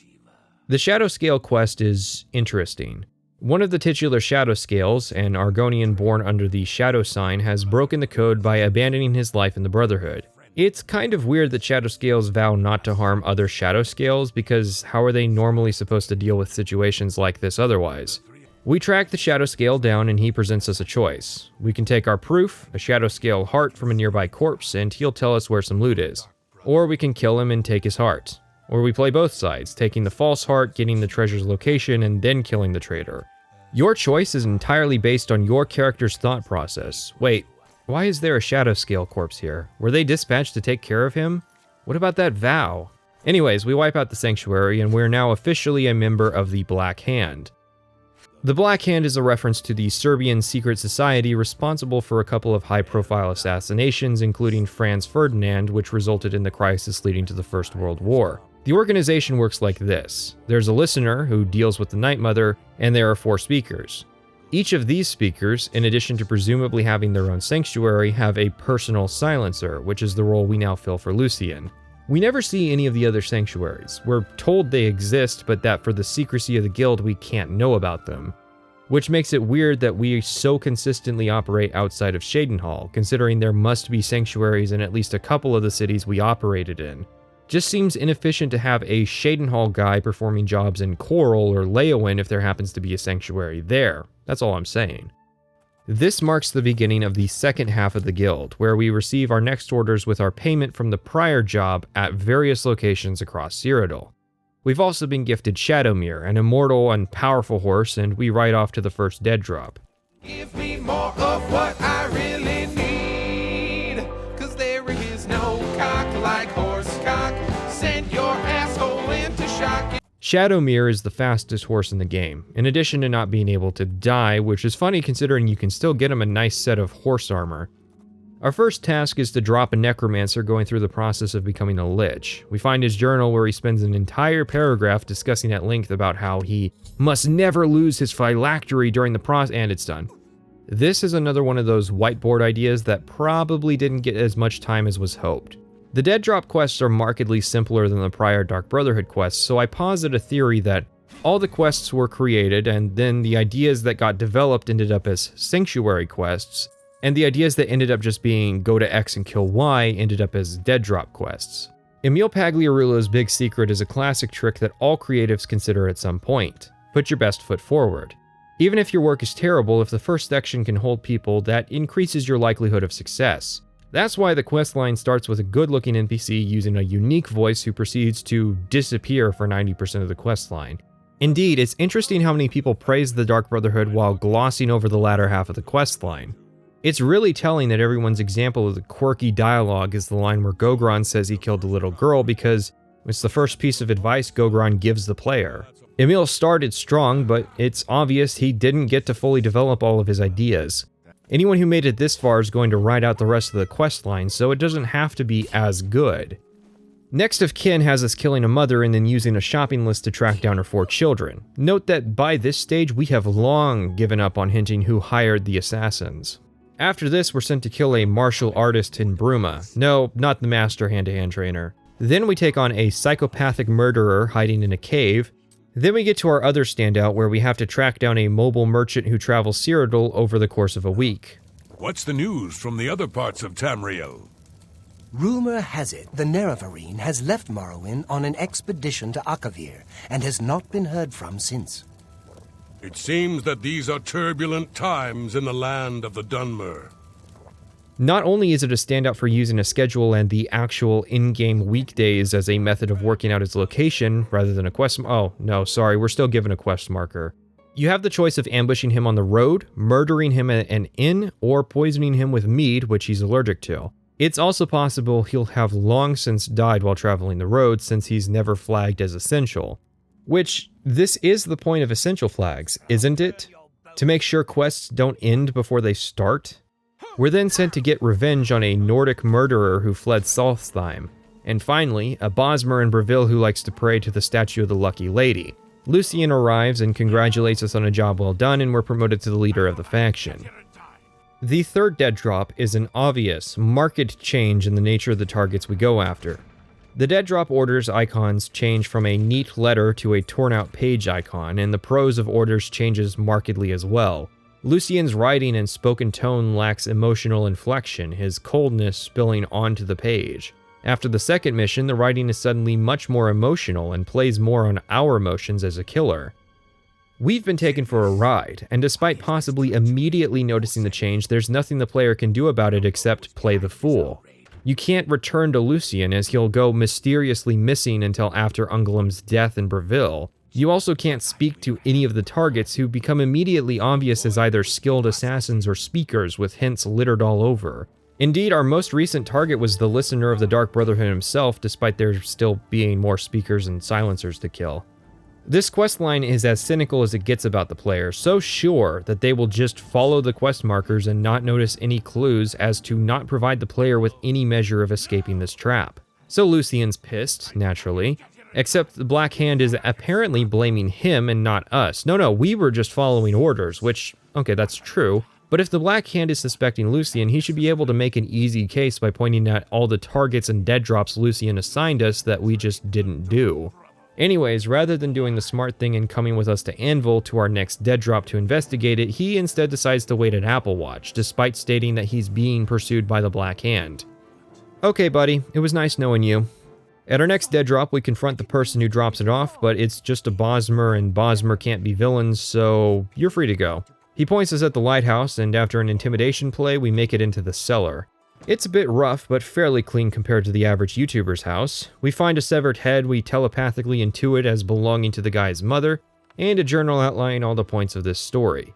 The Shadowscale quest is interesting. One of the titular Shadowscales, an Argonian born under the Shadow Sign, has broken the code by abandoning his life in the Brotherhood. It's kind of weird that Shadowscales vow not to harm other Shadowscales, because how are they normally supposed to deal with situations like this otherwise? We track the Shadowscale down and he presents us a choice. We can take our proof, a Shadowscale heart from a nearby corpse, and he'll tell us where some loot is. Or we can kill him and take his heart. Or we play both sides, taking the false heart, getting the treasure's location, and then killing the traitor. Your choice is entirely based on your character's thought process. Wait, why is there a Shadowscale corpse here? Were they dispatched to take care of him? What about that vow? Anyways, we wipe out the Sanctuary, and we're now officially a member of the Black Hand. The Black Hand is a reference to the Serbian secret society responsible for a couple of high-profile assassinations, including Franz Ferdinand, which resulted in the crisis leading to the First World War. The organization works like this. There's a listener who deals with the Night Mother, and there are 4 speakers. Each of these speakers, in addition to presumably having their own sanctuary, have a personal silencer, which is the role we now fill for Lucian. We never see any of the other sanctuaries. We're told they exist, but that for the secrecy of the guild, we can't know about them. Which makes it weird that we so consistently operate outside of Shadenhall, considering there must be sanctuaries in at least a couple of the cities we operated in. Just seems inefficient to have a Shadenhall guy performing jobs in Coral or Leowen if there happens to be a sanctuary there. That's all I'm saying. This marks the beginning of the second half of the guild, where we receive our next orders with our payment from the prior job at various locations across Cyrodiil. We've also been gifted Shadowmere, an immortal and powerful horse, and we ride off to the first dead drop. Give me more of what I really need, 'cause there is no cock like horse cock. Send your asshole into shock. Shadowmere is the fastest horse in the game, in addition to not being able to die, which is funny considering you can still get him a nice set of horse armor. Our first task is to drop a necromancer going through the process of becoming a lich. We find his journal where he spends an entire paragraph discussing at length about how he must never lose his phylactery during the process, and it's done. This is another one of those whiteboard ideas that probably didn't get as much time as was hoped. The dead drop quests are markedly simpler than the prior Dark Brotherhood quests, so I posit a theory that all the quests were created and then the ideas that got developed ended up as sanctuary quests, and the ideas that ended up just being go to X and kill Y ended up as dead drop quests. Emil Pagliarulo's big secret is a classic trick that all creatives consider at some point. Put your best foot forward. Even if your work is terrible, if the first section can hold people, that increases your likelihood of success. That's why the questline starts with a good-looking NPC using a unique voice who proceeds to disappear for 90% of the questline. Indeed, it's interesting how many people praise the Dark Brotherhood while glossing over the latter half of the questline. It's really telling that everyone's example of the quirky dialogue is the line where Gogron says he killed the little girl because it's the first piece of advice Gogron gives the player. Emil started strong, but it's obvious he didn't get to fully develop all of his ideas. Anyone who made it this far is going to ride out the rest of the questline, so it doesn't have to be as good. Next of kin has us killing a mother and then using a shopping list to track down her 4 children. Note that by this stage we have long given up on hinting who hired the assassins. After this, we're sent to kill a martial artist in Bruma. No, not the master hand-to-hand trainer. Then we take on a psychopathic murderer hiding in a cave. Then we get to our other standout where we have to track down a mobile merchant who travels Cyrodiil over the course of a week. What's the news from the other parts of Tamriel? Rumor has it the Nerevarine has left Morrowind on an expedition to Akavir and has not been heard from since. It seems that these are turbulent times in the land of the Dunmer. Not only is it a standout for using a schedule and the actual in-game weekdays as a method of working out its location rather than a quest. Oh, no, sorry, we're still given a quest marker. You have the choice of ambushing him on the road, murdering him at an inn, or poisoning him with mead, which he's allergic to. It's also possible he'll have long since died while traveling the road since he's never flagged as essential. Which, this is the point of essential flags, isn't it? To make sure quests don't end before they start? We're then sent to get revenge on a Nordic murderer who fled Solstheim. And finally, a Bosmer in Breville who likes to pray to the statue of the Lucky Lady. Lucian arrives and congratulates us on a job well done, and we're promoted to the leader of the faction. The third dead drop is an obvious, marked change in the nature of the targets we go after. The dead drop orders icons change from a neat letter to a torn out page icon, and the prose of orders changes markedly as well. Lucian's writing and spoken tone lacks emotional inflection, his coldness spilling onto the page. After the second mission, the writing is suddenly much more emotional and plays more on our emotions as a killer. We've been taken for a ride, and despite possibly immediately noticing the change, there's nothing the player can do about it except play the fool. You can't return to Lucian as he'll go mysteriously missing until after Ungolum's death in Breville. You also can't speak to any of the targets who become immediately obvious as either skilled assassins or speakers with hints littered all over. Indeed, our most recent target was the listener of the Dark Brotherhood himself, despite there still being more speakers and silencers to kill. This questline is as cynical as it gets about the player, so sure that they will just follow the quest markers and not notice any clues as to not provide the player with any measure of escaping this trap. So Lucian's pissed, naturally. Except the Black Hand is apparently blaming him and not us. No, we were just following orders, which, okay, that's true. But if the Black Hand is suspecting Lucian, he should be able to make an easy case by pointing out all the targets and dead drops Lucian assigned us that we just didn't do. Anyways, rather than doing the smart thing and coming with us to Anvil to our next dead drop to investigate it, he instead decides to wait at Apple Watch, despite stating that he's being pursued by the Black Hand. Okay, buddy, it was nice knowing you. At our next dead drop, we confront the person who drops it off, but it's just a Bosmer, and Bosmer can't be villains, so you're free to go. He points us at the lighthouse, and after an intimidation play, we make it into the cellar. It's a bit rough, but fairly clean compared to the average YouTuber's house. We find a severed head we telepathically intuit as belonging to the guy's mother, and a journal outlining all the points of this story.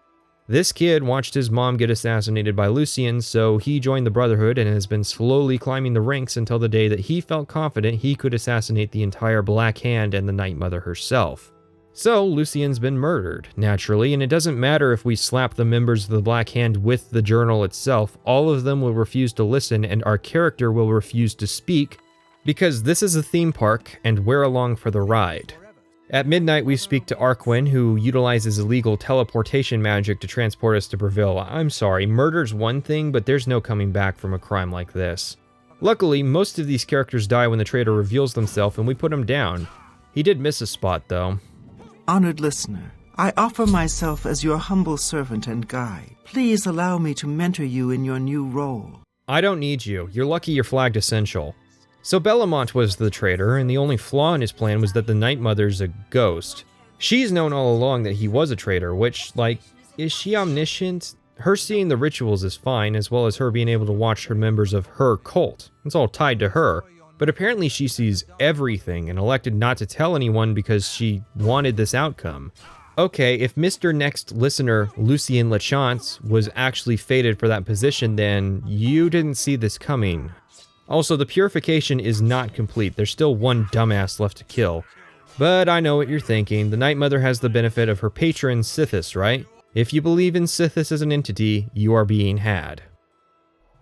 This kid watched his mom get assassinated by Lucian, so he joined the Brotherhood and has been slowly climbing the ranks until the day that he felt confident he could assassinate the entire Black Hand and the Night Mother herself. So, Lucian's been murdered, naturally, and it doesn't matter if we slap the members of the Black Hand with the journal itself, all of them will refuse to listen and our character will refuse to speak, because this is a theme park and we're along for the ride. At midnight, we speak to Arquin, who utilizes illegal teleportation magic to transport us to Breville. I'm sorry, murder's one thing, but there's no coming back from a crime like this. Luckily, most of these characters die when the traitor reveals themselves and we put him down. He did miss a spot, though. Honored listener, I offer myself as your humble servant and guide. Please allow me to mentor you in your new role. I don't need you. You're lucky you're flagged essential. So Bellamont was the traitor, and the only flaw in his plan was that the Night Mother's a ghost. She's known all along that he was a traitor, which, like, is she omniscient? Her seeing the rituals is fine, as well as her being able to watch her members of her cult. It's all tied to her. But apparently she sees everything and elected not to tell anyone because she wanted this outcome. Okay, if Mr. Next Listener Lucien Lachance was actually fated for that position, then you didn't see this coming. Also, the purification is not complete. There's still one dumbass left to kill. But I know what you're thinking. The Night Mother has the benefit of her patron, Sithis, right? If you believe in Sithis as an entity, you are being had.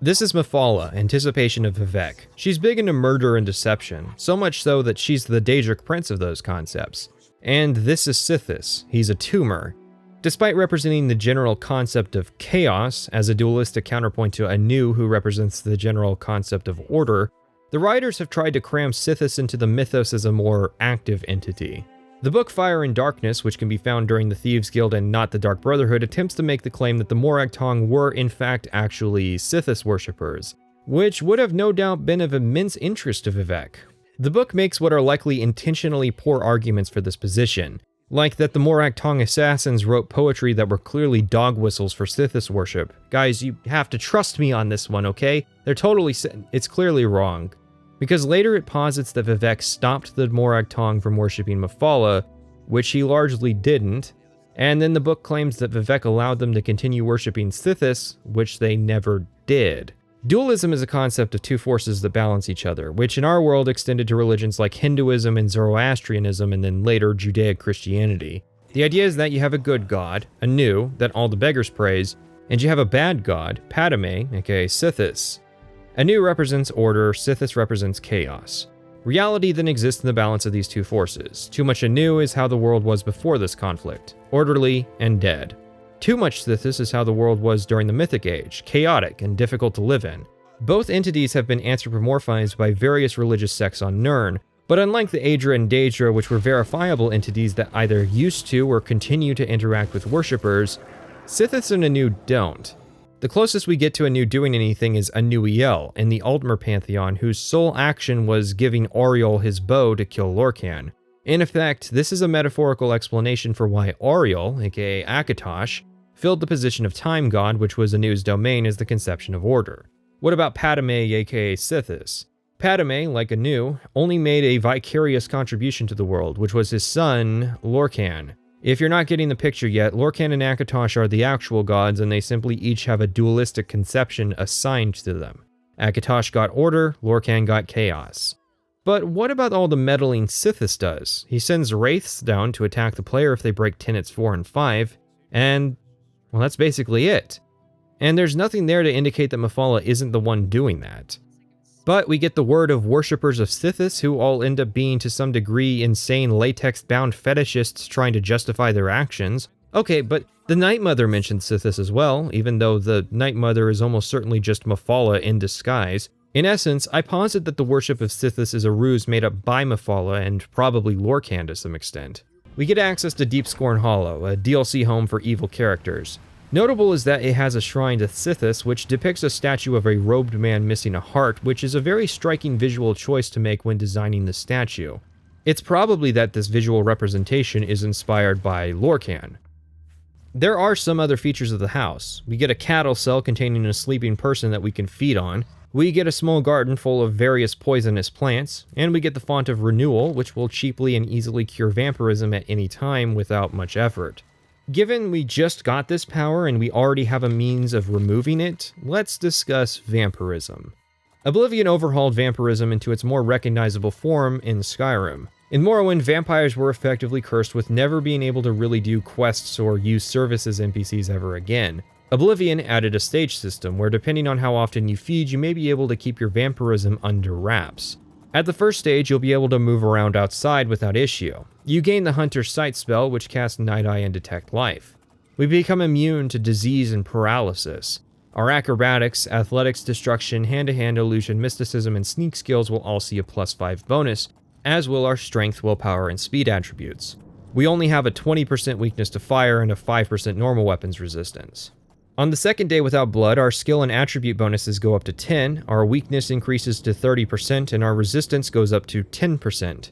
This is Mephala, anticipation of Vivek. She's big into murder and deception, so much so that she's the Daedric prince of those concepts. And this is Sithis. He's a tumor. Despite representing the general concept of chaos as a dualistic counterpoint to Anu, who represents the general concept of order, the writers have tried to cram Sithis into the mythos as a more active entity. The book Fire and Darkness, which can be found during the Thieves Guild and not the Dark Brotherhood, attempts to make the claim that the Morag Tong were in fact actually Sithis worshippers, which would have no doubt been of immense interest to Vivek. The book makes what are likely intentionally poor arguments for this position, like that the Morag Tong assassins wrote poetry that were clearly dog whistles for Sithis worship. Guys, you have to trust me on this one, okay? It's clearly wrong. Because later it posits that Vivek stopped the Morag Tong from worshipping Mephala, which he largely didn't, and then the book claims that Vivek allowed them to continue worshipping Sithis, which they never did. Dualism is a concept of two forces that balance each other, which in our world extended to religions like Hinduism and Zoroastrianism and then later Judaic Christianity. The idea is that you have a good god, Anu, that all the beggars praise, and you have a bad god, Padme, aka Sithis. Anu represents order, Sithis represents chaos. Reality then exists in the balance of these two forces. Too much Anu is how the world was before this conflict, orderly and dead. Too much Sithis is how the world was during the Mythic Age, chaotic and difficult to live in. Both entities have been anthropomorphized by various religious sects on Nirn, but unlike the Aedra and Daedra, which were verifiable entities that either used to or continue to interact with worshippers, Sithis and Anu don't. The closest we get to Anu doing anything is Anuiel in the Altmer pantheon, whose sole action was giving Auriel his bow to kill Lorcan. In effect, this is a metaphorical explanation for why Auriel, aka Akatosh, filled the position of Time God, which was Anu's domain as the conception of order. What about Padme, aka Sithis? Padme, like Anu, only made a vicarious contribution to the world, which was his son, Lorcan. If you're not getting the picture yet, Lorcan and Akatosh are the actual gods, and they simply each have a dualistic conception assigned to them. Akatosh got order, Lorcan got chaos. But what about all the meddling Sithis does? He sends wraiths down to attack the player if they break tenets 4 and 5, and, well, that's basically it. And there's nothing there to indicate that Mephala isn't the one doing that. But we get the word of worshippers of Sithis who all end up being to some degree insane latex-bound fetishists trying to justify their actions. Okay, but the Night Mother mentioned Sithis as well, even though the Night Mother is almost certainly just Mephala in disguise. In essence, I posit that the worship of Sithis is a ruse made up by Mephala and probably Lorcan to some extent. We get access to Deepscorn Hollow, a DLC home for evil characters. Notable is that it has a shrine to Sithis, which depicts a statue of a robed man missing a heart, which is a very striking visual choice to make when designing the statue. It's probably that this visual representation is inspired by Lorcan. There are some other features of the house. We get a cattle cell containing a sleeping person that we can feed on, we get a small garden full of various poisonous plants, and we get the font of renewal, which will cheaply and easily cure vampirism at any time without much effort. Given we just got this power and we already have a means of removing it, let's discuss vampirism. Oblivion overhauled vampirism into its more recognizable form in Skyrim. In Morrowind, vampires were effectively cursed with never being able to really do quests or use service as NPCs ever again. Oblivion added a stage system where depending on how often you feed, you may be able to keep your vampirism under wraps. At the first stage, you'll be able to move around outside without issue. You gain the Hunter's Sight spell, which casts Night Eye and Detect Life. We become immune to disease and paralysis. Our acrobatics, athletics, destruction, hand-to-hand illusion, mysticism, and sneak skills will all see a +5 bonus, as will our strength, willpower, and speed attributes. We only have a 20% weakness to fire and a 5% normal weapons resistance. On the second day without blood, our skill and attribute bonuses go up to 10, our weakness increases to 30%, and our resistance goes up to 10%.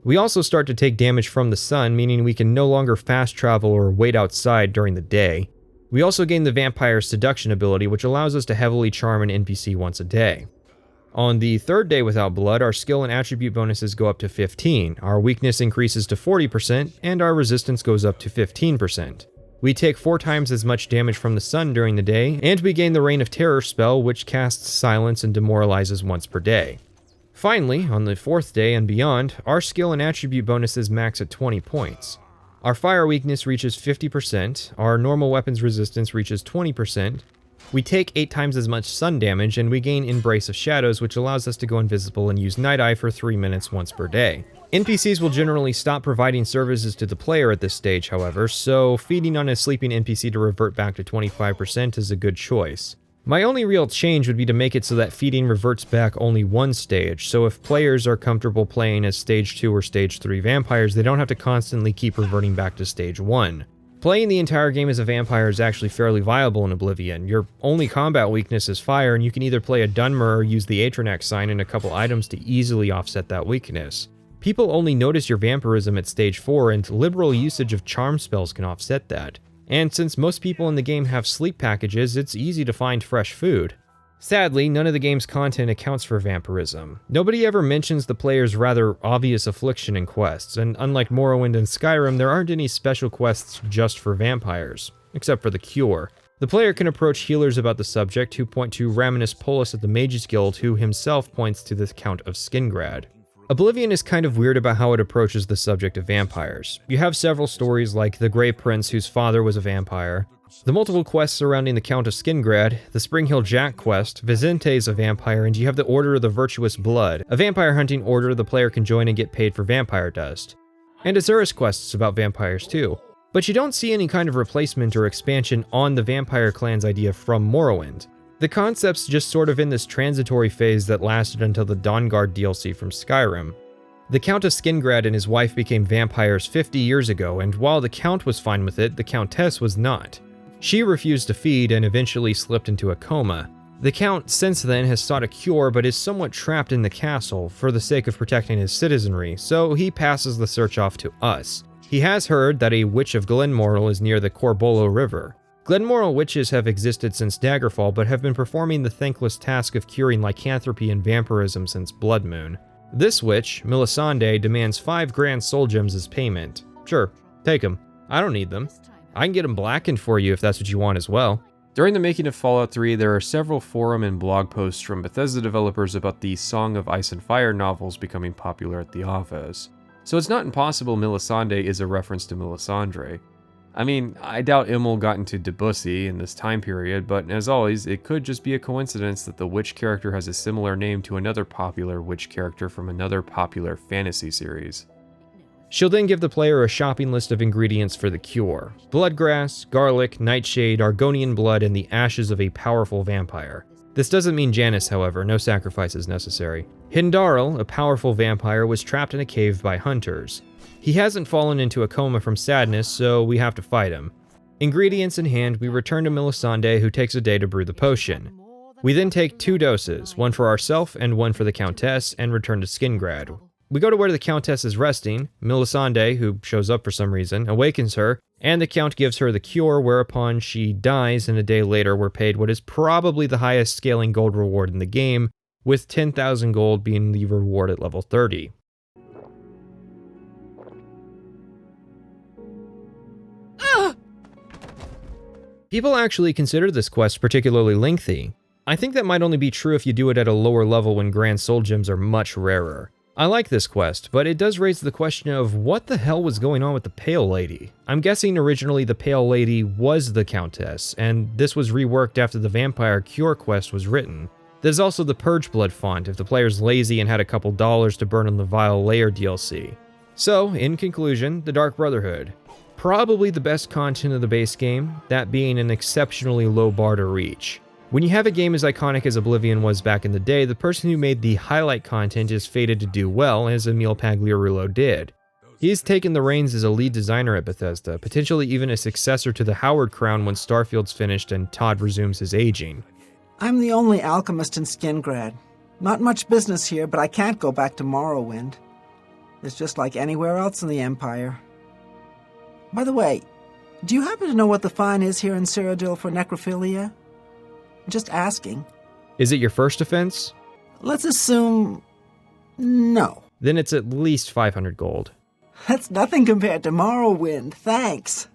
We also start to take damage from the sun, meaning we can no longer fast travel or wait outside during the day. We also gain the Vampire's Seduction ability, which allows us to heavily charm an NPC once a day. On the third day without blood, our skill and attribute bonuses go up to 15, our weakness increases to 40%, and our resistance goes up to 15%. We take 4 times as much damage from the sun during the day, and we gain the Reign of Terror spell, which casts silence and demoralizes once per day. Finally, on the 4th day and beyond, our skill and attribute bonuses max at 20 points. Our fire weakness reaches 50%, our normal weapons resistance reaches 20%, we take 8 times as much sun damage, and we gain Embrace of Shadows, which allows us to go invisible and use Night Eye for 3 minutes once per day. NPCs will generally stop providing services to the player at this stage, however, so feeding on a sleeping NPC to revert back to 25% is a good choice. My only real change would be to make it so that feeding reverts back only one stage, so if players are comfortable playing as Stage 2 or Stage 3 vampires, they don't have to constantly keep reverting back to Stage 1. Playing the entire game as a vampire is actually fairly viable in Oblivion. Your only combat weakness is fire, and you can either play a Dunmer or use the Atronax sign and a couple items to easily offset that weakness. People only notice your vampirism at Stage 4, and liberal usage of charm spells can offset that. And since most people in the game have sleep packages, it's easy to find fresh food. Sadly, none of the game's content accounts for vampirism. Nobody ever mentions the player's rather obvious affliction in quests, and unlike Morrowind and Skyrim, there aren't any special quests just for vampires, except for the cure. The player can approach healers about the subject who point to Raminus Polus at the Mages Guild, who himself points to the Count of Skingrad. Oblivion is kind of weird about how it approaches the subject of vampires. You have several stories like the Grey Prince whose father was a vampire, the multiple quests surrounding the Count of Skingrad, the Springhill Jack quest, Vicente is a vampire, and you have the Order of the Virtuous Blood, a vampire hunting order the player can join and get paid for vampire dust. And Azura's quests about vampires too. But you don't see any kind of replacement or expansion on the vampire clan's idea from Morrowind. The concept's just sort of in this transitory phase that lasted until the Dawnguard DLC from Skyrim. The Count of Skingrad and his wife became vampires 50 years ago, and while the Count was fine with it, the Countess was not. She refused to feed and eventually slipped into a coma. The Count since then has sought a cure but is somewhat trapped in the castle for the sake of protecting his citizenry, so he passes the search off to us. He has heard that a witch of Glenmoral is near the Corbolo River. Glenmoral witches have existed since Daggerfall but have been performing the thankless task of curing lycanthropy and vampirism since Blood Moon. This witch, Melisande, demands 5 grand soul gems as payment. Sure, take them. I don't need them. I can get them blackened for you if that's what you want as well. During the making of Fallout 3, there are several forum and blog posts from Bethesda developers about the Song of Ice and Fire novels becoming popular at the office. So it's not impossible Melisande is a reference to Melisandre. I mean, I doubt Immel got into Debussy in this time period, but as always, it could just be a coincidence that the witch character has a similar name to another popular witch character from another popular fantasy series. She'll then give the player a shopping list of ingredients for the cure: bloodgrass, garlic, nightshade, Argonian blood, and the ashes of a powerful vampire. This doesn't mean Janice, however, no sacrifices necessary. Hindarl, a powerful vampire, was trapped in a cave by hunters. He hasn't fallen into a coma from sadness, so we have to fight him. Ingredients in hand, we return to Melisande, who takes a day to brew the potion. We then take 2 doses, one for ourselves and one for the Countess, and return to Skingrad. We go to where the Countess is resting. Melisande, who shows up for some reason, awakens her, and the Count gives her the cure, whereupon she dies, and a day later we're paid what is probably the highest scaling gold reward in the game, with 10,000 gold being the reward at level 30. People actually consider this quest particularly lengthy. I think that might only be true if you do it at a lower level when Grand Soul Gems are much rarer. I like this quest, but it does raise the question of what the hell was going on with the Pale Lady. I'm guessing originally the Pale Lady was the Countess, and this was reworked after the Vampire Cure quest was written. There's also the Purge Blood font if the player's lazy and had a couple dollars to burn on the Vile Layer DLC. So, in conclusion, the Dark Brotherhood. Probably the best content of the base game, that being an exceptionally low bar to reach. When you have a game as iconic as Oblivion was back in the day, the person who made the highlight content is fated to do well, as Emil Pagliarulo did. He's taken the reins as a lead designer at Bethesda, potentially even a successor to the Howard Crown when Starfield's finished and Todd resumes his aging. I'm the only alchemist in Skingrad. Not much business here, but I can't go back to Morrowind. It's just like anywhere else in the Empire. By the way, do you happen to know what the fine is here in Cyrodiil for necrophilia? Just asking. Is it your first offense? Let's assume... no. Then it's at least 500 gold. That's nothing compared to Morrowind, thanks.